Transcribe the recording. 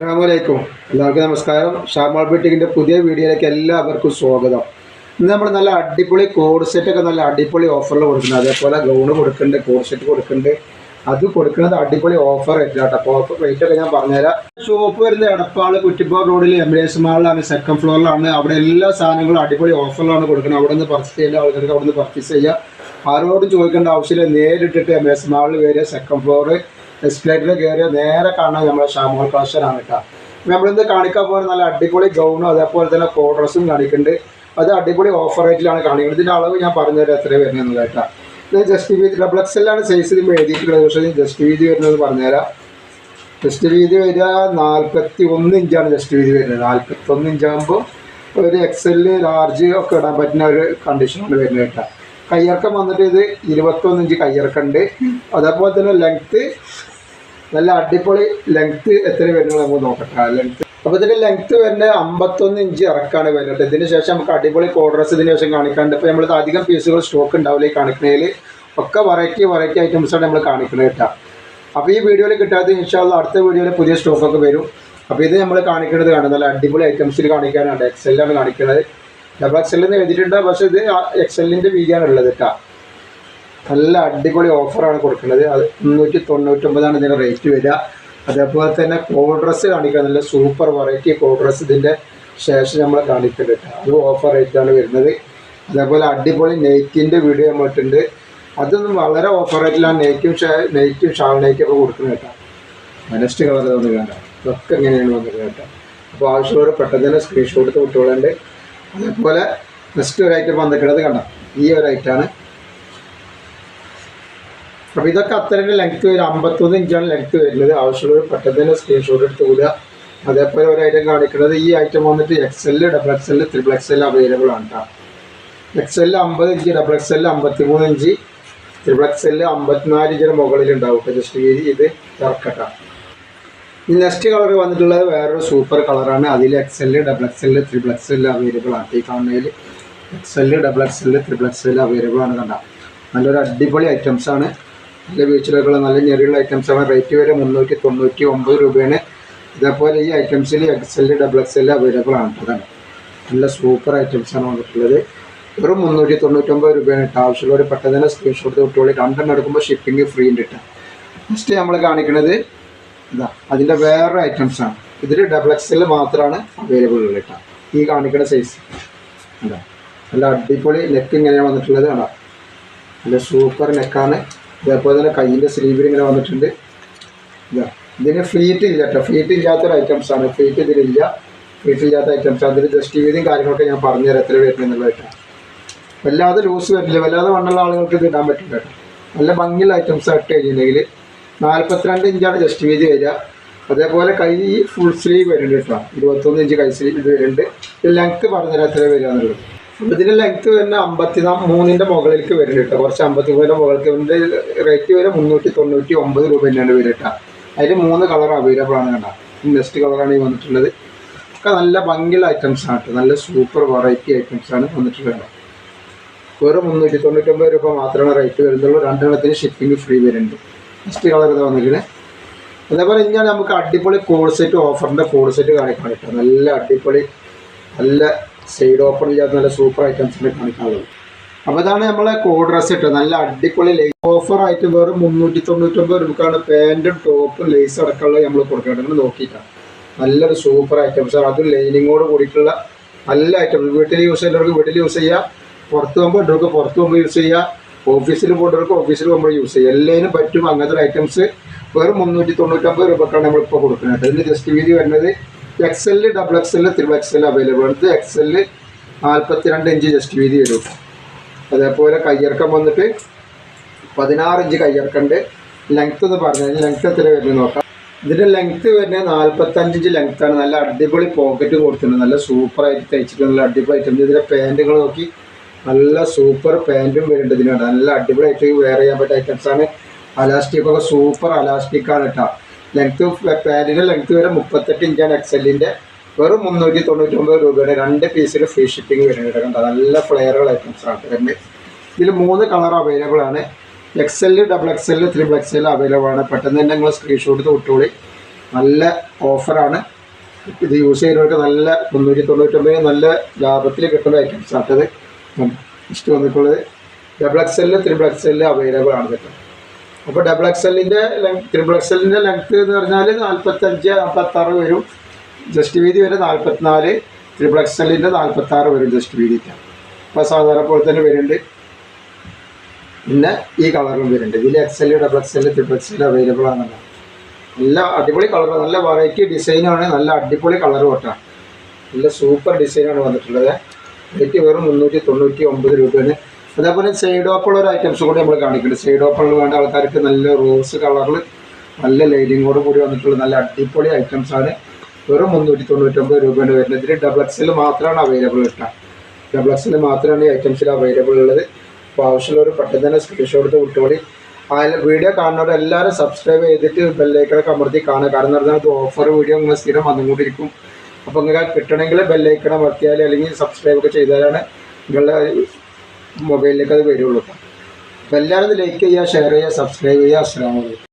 അസ്സലാമലൈക്കും. എല്ലാവർക്കും നമസ്കാരം. ഷാമാൾ ബിറ്റിക്കിൻ്റെ പുതിയ വീഡിയോയിലേക്ക് എല്ലാവർക്കും സ്വാഗതം. ഇന്ന് നമ്മൾ നല്ല അടിപൊളി കോഡ് സെറ്റൊക്കെ നല്ല അടിപൊളി ഓഫറിൽ കൊടുക്കുന്നത്, അതേപോലെ ഗൗണ് കൊടുക്കുന്നുണ്ട്, കോഡ് സെറ്റ് കൊടുക്കുന്നുണ്ട്. അത് കൊടുക്കുന്നത് അടിപൊളി ഓഫർ റേറ്റിലാട്ടോ. അപ്പോൾ ഓഫർ റേറ്റൊക്കെ ഞാൻ പറഞ്ഞുതരാം. ഷോപ്പ് വരുന്നത് എടപ്പാൾ കുറ്റിപ്പാട് റോഡിൽ എമിറേറ്റ്സ് മാളിലാണ്, സെക്കൻഡ് ഫ്ലോറിലാണ്. അവിടെ എല്ലാ സാധനങ്ങളും അടിപൊളി ഓഫറിലാണ് കൊടുക്കുന്നത്. അവിടെ നിന്ന് പർച്ചേസ് ചെയ്യുന്ന ആൾക്കാർക്ക് അവിടെ നിന്ന് പർച്ചേസ് ചെയ്യുക. ആരോടും ചോദിക്കേണ്ട ആവശ്യമില്ല. നേരിട്ടിട്ട് എമിറേറ്റ്സ് മാളിൽ വരിക, സെക്കൻഡ് ഫ്ലോർ എസ്കലേറ്ററിൽ കയറിയ നേരെ കാണാൻ നമ്മുടെ ഷാമാൾ കളക്ഷനാണ് കേട്ടോ. നമ്മളിന്ന് കാണിക്കാൻ പോകുന്നത് നല്ല അടിപൊളി ഗൗണും അതേപോലെ തന്നെ കോഡ് ഡ്രസ്സും കാണിക്കുന്നുണ്ട്. അത് അടിപൊളി ഓഫർ റേറ്റിലാണ് കാണിക്കുന്നത്. ഇതിൻ്റെ അളവ് ഞാൻ പറഞ്ഞുതരാം എത്ര വരുന്നത് കേട്ടോ. ഇത് ജസ്റ്റ് വീതി ഡബിൾ എക്സെല്ലാണ് സൈസ് ഇത് എഴുതിയിട്ടുള്ളത്. പക്ഷേ ജസ്റ്റ് വീതി വരുന്നത് പറഞ്ഞുതരാം. ജസ്റ്റ് വീതി വരിക 41 ഇഞ്ചാണ് ജസ്റ്റ് വീതി വരുന്നത്. 41 ഇഞ്ചാകുമ്പോൾ ഒരു എക്സെല് ലാർജ് ഒക്കെ ഇടാൻ പറ്റുന്ന ഒരു കണ്ടീഷനാണ് വരുന്നത് കേട്ടോ. കയ്യിറക്കം വന്നിട്ട് ഇത് 21 ഇഞ്ച് കയ്യിറക്കുണ്ട്. അതേപോലെ തന്നെ ലെങ്ത്ത് നല്ല അടിപൊളി ലെങ്ത്ത് എത്ര വരുന്നത് നമുക്ക് നോക്കട്ടെ. ലെങ്ത്ത് അപ്പോൾ ഇതിൻ്റെ ലെങ്ത്ത് വരുന്നത് 51 ഇഞ്ച് ഇറക്കാണ് വരുന്നത്. ഇതിന് ശേഷം നമുക്ക് അടിപൊളി കോഡ് ഡ്രസ്സ് ഇതിന് ശേഷം കാണിക്കാണ്ട്. ഇപ്പോൾ നമ്മൾ അധികം പീസുകൾ സ്റ്റോക്ക് ഉണ്ടാവില്ല ഈ കാണിക്കുന്നതിൽ. ഒക്കെ വെറൈറ്റി ഐറ്റംസാണ് നമ്മൾ കാണിക്കുന്നത് കേട്ടോ. അപ്പോൾ ഈ വീഡിയോയിൽ കിട്ടാത്ത ഇൻഷാ അല്ലാഹ് അടുത്ത വീഡിയോയിൽ പുതിയ സ്റ്റോക്കൊക്കെ വരും. അപ്പോൾ ഇത് നമ്മൾ കാണിക്കുന്നത് കാണാം. നല്ല അടിപൊളി ഐറ്റംസിൽ കാണിക്കാനുണ്ട്. എക്സെല്ലാണ് കാണിക്കുന്നത്. ഡബിൾ എക്സെല്ലെന്ന് എഴുതിയിട്ടുണ്ട്, പക്ഷേ ഇത് എക്സെല്ലിൻ്റെ വീതിയാണ് ഉള്ളത് കേട്ടോ. നല്ല അടിപൊളി ഓഫറാണ് കൊടുക്കുന്നത്. അത് 399 ഇതിൻ്റെ റേറ്റ് വരിക. അതേപോലെ തന്നെ കോഡ് ഡ്രസ്സ് കാണിക്കുക. നല്ല സൂപ്പർ വെറൈറ്റി കോഡ് ഡ്രസ്സ് ഇതിൻ്റെ ശേഷം നമ്മൾ കാണിക്കുന്നുണ്ട് കേട്ടോ. അത് ഓഫർ റേറ്റാണ് വരുന്നത്. അതേപോലെ അടിപൊളി നെയ്റ്റിൻ്റെ വീഡിയോ നമ്മളിട്ടുണ്ട്. അതൊന്നും വളരെ ഓഫർ റേറ്റിലാണ് നെയ്റ്റും ഷാൾ നെയ്റ്റൊക്കെ കൊടുക്കുന്നത് കേട്ടോ. നെക്സ്റ്റ് കളർ വന്ന് വേണ്ട, ഇതൊക്കെ എങ്ങനെയാണ് വന്നിട്ട് കേട്ടോ. അപ്പോൾ ആവശ്യമുള്ളവർ പെട്ടെന്ന് തന്നെ സ്ക്രീൻഷോട്ട് എടുത്ത് കുട്ടികളുണ്ട്. അതേപോലെ നെക്സ്റ്റ് ഒരു ഐറ്റം വന്നിട്ടുള്ളത് കണ്ടോ, ഈ ഒരു ഐറ്റമാണ്. അപ്പോൾ ഇതൊക്കെ അത്രയും ലെങ്ത്ത് വരും. 51 ഇഞ്ചാണ് ലെങ്ത്ത് വരുന്നത്. ആവശ്യമുള്ളവർ പെട്ടെന്ന് തന്നെ സ്ക്രീൻഷോട്ട് എടുത്ത് കൂടുക. അതേപോലെ ഒരു ഐറ്റം കാണിക്കുന്നത്, ഈ ഐറ്റം വന്നിട്ട് XL, double XL, triple XL available ആണ് കേട്ടോ. XL 50 inch, double XL 53 inch, triple XL 54 ഇഞ്ചിന് മുകളിലുണ്ടാവും. ജസ്റ്റ് വീതി ഇത് ഇറക്കട്ടോ. ഈ നെക്സ്റ്റ് കളർ വന്നിട്ടുള്ളത് വേറൊരു സൂപ്പർ കളറാണ്. അതിൽ XL, double XL, triple XL available ആണ്. ഈ കാണുന്നതിൽ XL, double XL, triple XL available ആണ് കണ്ട. നല്ലൊരു അടിപൊളി ഐറ്റംസാണ്. നല്ല ബീച്ചിലൊക്കെയുള്ള നല്ല ഞെറിയുള്ള ഐറ്റംസാണ്. റേറ്റ് വരെ 399 രൂപയാണ്. ഇതേപോലെ ഈ ഐറ്റംസിൽ എക്സെല്, ഡബിൾ എക്സെല് അവൈലബിൾ ആണ് കേട്ടോ. നല്ല സൂപ്പർ ഐറ്റംസാണ് വന്നിട്ടുള്ളത്. വെറും 399 രൂപയാണ് കേട്ടോ. ആവശ്യമുള്ളവർ പെട്ടെന്ന് തന്നെ സ്ക്രീൻഷോട്ട് തൊട്ടുള്ളൂ. രണ്ടെണ്ണം എടുക്കുമ്പോൾ ഷിപ്പിംഗ് ഫ്രീ ഉണ്ട് കേട്ടോ. നെക്സ്റ്റ് നമ്മൾ കാണിക്കുന്നത് ഇതാ അതിൻ്റെ വേറൊരു ഐറ്റംസാണ്. ഇതിൽ ഡബിൾ എക്സെല് മാത്രമാണ് അവൈലബിൾ ഉള്ളത് കേട്ടോ. ഈ കാണിക്കുന്ന സൈസ് എന്താ നല്ല അടിപൊളി നെക്ക് ഇങ്ങനെയാണ് വന്നിട്ടുള്ളത് കേട്ടോ. നല്ല സൂപ്പർ നെക്കാണ്. അതേപോലെ തന്നെ കയ്യിൻ്റെ സ്ലീവിൽ ഇങ്ങനെ വന്നിട്ടുണ്ട്. ഇതാ ഇതിന് ഫ്ലീറ്റ് ഇല്ല കേട്ടോ. ഫ്ലീറ്റ് ഇല്ലാത്തൊരു ഐറ്റംസാണ്. ഫ്ലീറ്റ് ഇതിലില്ല. ഫ്ലീറ്റ് ഇല്ലാത്ത ഐറ്റംസാണ്. അതിൽ ജസ്റ്റ് വീതിയും കാര്യങ്ങളൊക്കെ ഞാൻ പറഞ്ഞുതരാം എത്ര വരുന്നുള്ളത് കേട്ടോ. വല്ലാതെ ലൂസ് വരില്ല, വല്ലാതെ വണ്ണുള്ള ആളുകൾക്ക് ഇത് ഇടാൻ പറ്റില്ല കേട്ടോ. നല്ല ഭംഗിയുള്ള ഐറ്റംസ് ഇട്ട് കഴിഞ്ഞിട്ടുണ്ടെങ്കിൽ 42 ഇഞ്ചാണ് ജസ്റ്റ് വീതി വരിക. അതേപോലെ കൈ ഫുൾ സ്ലീവ് വരുന്നുണ്ട് കേട്ടോ. 21 ഇഞ്ച് കൈ സ്ലീവ് ഇത് വരുന്നുണ്ട്. ലെങ്ത്ത് പറഞ്ഞുതരാം എത്ര വരിക എന്നുള്ളത്. അപ്പോൾ ഇതിൻ്റെ ലെങ്ത്ത് വരുന്ന 53ൻ്റെ മുകളിലേക്ക് വരുന്നുണ്ട് കേട്ടോ. കുറച്ച് 53ൻ്റെ മുകളിലേക്ക് ഇതിൻ്റെ റേറ്റ് വരെ 399 രൂപ തന്നെയാണ് വരിക കേട്ടോ. അതിൽ 3 കളർ അവൈലബിൾ ആണ് കേട്ടോ. നെക്സ്റ്റ് കളറാണ് ഈ വന്നിട്ടുള്ളത്. ഒക്കെ നല്ല ഭംഗിയുള്ള ഐറ്റംസാണ് കേട്ടോ. നല്ല സൂപ്പർ വെറൈറ്റി ഐറ്റംസാണ് വന്നിട്ടുള്ളത്. വെറും 399 രൂപ മാത്രമാണ് റേറ്റ് വരുന്നുള്ളൂ. രണ്ടെണ്ണത്തിന് ഷിപ്പിംഗ് ഫ്രീ വരുന്നുണ്ട്. നെക്സ്റ്റ് കളർ ഇത് വന്നിരിക്കുന്നത്. അതേപോലെ ഇങ്ങനെ നമുക്ക് അടിപൊളി കോഡ് സെറ്റ് ഓഫറിൻ്റെ കോഡ് സെറ്റ് കാണിക്കാൻ പറ്റും. നല്ല അടിപൊളി നല്ല സൈഡ് ഓപ്പൺ ചെയ്യാത്ത നല്ല സൂപ്പർ ഐറ്റംസിനെ കാണിക്കാനുള്ളത്. അപ്പോൾ ഇതാണ് നമ്മളെ കോഡ് ഡ്രസ്സ് ഇട്ടത്. നല്ല അടിപൊളി ഓഫറായിട്ട് വെറും 399 രൂപക്കാണ് പാൻറ്റും ടോപ്പും ലേസ് അടക്കമുള്ളത് നമ്മൾ കൊടുക്കേണ്ടത്. നോക്കിയിട്ടാണ് നല്ലൊരു സൂപ്പർ ഐറ്റംസാണ്. അതും ലൈനിങ്ങോട് കൂടിയിട്ടുള്ള നല്ല ഐറ്റംസ്. വീട്ടിൽ യൂസ് ചെയ്യുന്നവർക്ക് വീട്ടിൽ യൂസ് ചെയ്യുക, പുറത്ത് പോകുമ്പോൾ ഇട്ടവർക്ക് പുറത്ത് പോകുമ്പോൾ യൂസ് ചെയ്യുക, ഓഫീസിൽ പോകുന്നവർക്ക് ഓഫീസിൽ പോകുമ്പോൾ യൂസ് ചെയ്യുക. എല്ലാവരും പറ്റും. അങ്ങനത്തെ ഐറ്റംസ് വെറും 399 രൂപക്കാണ് നമ്മളിപ്പോൾ കൊടുക്കുന്നത്. ഇതിൻ്റെ ജസ്റ്റ് വീതി വരുന്നത് XL, double XL, triple XL available ആണ്. ഇത് എക്സെല് 42 ഇഞ്ച് ജസ്റ്റ് വീതി വരും. അതേപോലെ കയ്യിറക്കം വന്നിട്ട് 16 ഇഞ്ച് കയ്യിറക്കണ്ട്. ലെങ്ത്ത് എന്ന് പറഞ്ഞാൽ ലെങ്ത്ത് എത്ര വരുന്നത് നോക്കാം. ഇതിൻ്റെ ലെങ്ത്ത് വരുന്നത് 45 ഇഞ്ച് ലെങ്ത്താണ്. നല്ല അടിപൊളി പോക്കറ്റ് കൊടുത്തിട്ടുണ്ട്. നല്ല സൂപ്പറായിട്ട് തയ്ച്ചിട്ട് നല്ല അടിപൊളി ഐറ്റം. ഇതിൻ്റെ പാൻറ്റുകൾ നോക്കി നല്ല സൂപ്പർ പാൻറ്റും വരുന്നുണ്ട് ഇതിനുണ്ട്. നല്ല അടിപൊളിയായിട്ട് വെയർ ചെയ്യാൻ പറ്റിയ ഐറ്റംസാണ്. അലാസ്റ്റിക്കൊക്കെ സൂപ്പർ അലാസ്റ്റിക്കാണ് കേട്ടോ. ലെങ്ത്ത് പാൻറ്റിൻ്റെ ലെങ്ത്ത് വരെ 38 ഇഞ്ചാണ് എക്സെല്ലിൻ്റെ. വെറും 399 രൂപയാണ്. 2 പീസിൽ ഫ്രീ ഷിപ്പിംഗ് വരുന്നുണ്ട് കേട്ടോ. നല്ല ഫ്ലെയറുകൾ ഐറ്റംസാണ് വരുന്നത്. ഇതിൽ 3 കളർ അവൈലബിൾ ആണ്. XL, double XL, triple XL available ആണ്. പെട്ടെന്ന് തന്നെ നിങ്ങൾ സ്ക്രീൻഷോട്ട് തൊട്ടുകൂടി. നല്ല ഓഫറാണ്. ഇത് യൂസ് ചെയ്യുന്നവർക്ക് നല്ല 399 നല്ല ലാഭത്തിൽ കിട്ടുന്ന ഐറ്റംസ് ആട്ടത് ഇഷ്ടം വന്നിട്ടുള്ളത്. Double XL triple XL available ആണ് കേട്ടോ. അപ്പോൾ ഡബിൾ എക്സെല്ലിൻ്റെ ത്രിബിൾ എക്സെല്ലിൻ്റെ ലെങ്ത്ത് എന്ന് പറഞ്ഞാൽ 45-46 വരും. ജസ്റ്റ് വീതി വരെ 44. ത്രിബിൾ എക്സെല്ലിൻ്റെ 46 വരും ജസ്റ്റ് വീതിക്ക്. അപ്പോൾ സാധാരണ പോലെ തന്നെ വരുന്നുണ്ട്. പിന്നെ ഈ കളറും വരുന്നുണ്ട്. ഇതിൽ XL double XL triple XL available ആണെന്നല്ല. നല്ല അടിപൊളി കളർ, നല്ല വെറൈറ്റി ഡിസൈനാണ്, നല്ല അടിപൊളി കളർ കൊട്ടാണ്. നല്ല സൂപ്പർ ഡിസൈനാണ് വന്നിട്ടുള്ളത്. റേറ്റ് വെറും 399 രൂപയാണ്. അതേപോലെ സൈഡ് ഓപ്പുള്ള ഒരു ഐറ്റംസ് കൂടി നമ്മൾ കാണിക്കുന്നുണ്ട്. സൈഡ് ഓപ്പുള്ള വേണ്ട ആൾക്കാർക്ക് നല്ല റോസ് കളറിൽ നല്ല ലൈറ്റിങ്ങോട് കൂടി വന്നിട്ടുള്ള നല്ല അടിപൊളി ഐറ്റംസാണ്. വെറും 399 രൂപയാണ് വരുന്നത്. ഇതിൽ ഡബിൾ എക്സൽ മാത്രമാണ് അവൈലബിൾ കിട്ടുക. ഡബിൾ എക്സൽ മാത്രമാണ് ഈ ഐറ്റംസിൽ അവൈലബിൾ ഉള്ളത്. അപ്പോൾ ആവശ്യമുള്ളവർ പെട്ടെന്ന് തന്നെ സ്ക്രീൻഷോട്ട് എടുത്ത് വിട്ടുകൂടി. അതിൽ വീഡിയോ കാണുന്നവർ എല്ലാവരും സബ്സ്ക്രൈബ് ചെയ്തിട്ട് ബെല്ലൈക്കണൊക്കെ അമർത്തി കാണുക. കാരണം എന്ന് പറഞ്ഞാൽ ഓഫർ വീഡിയോ നിങ്ങൾ സ്ഥിരം വന്നുകൊണ്ടിരിക്കും. അപ്പോൾ നിങ്ങൾക്ക് കിട്ടണമെങ്കിൽ ബെല്ലൈക്കൺ അമർത്തിയാൽ അല്ലെങ്കിൽ സബ്സ്ക്രൈബ് ഒക്കെ ചെയ്താലാണ് നിങ്ങളുടെ മൊബൈലിലേക്ക് അത് വരുള്ളൂ. അപ്പോൾ എല്ലാവരും ലൈക്ക് ചെയ്യുക, ഷെയർ ചെയ്യുക, സബ്സ്ക്രൈബ് ചെയ്യുക. അസ്സലാമു അലൈക്കും.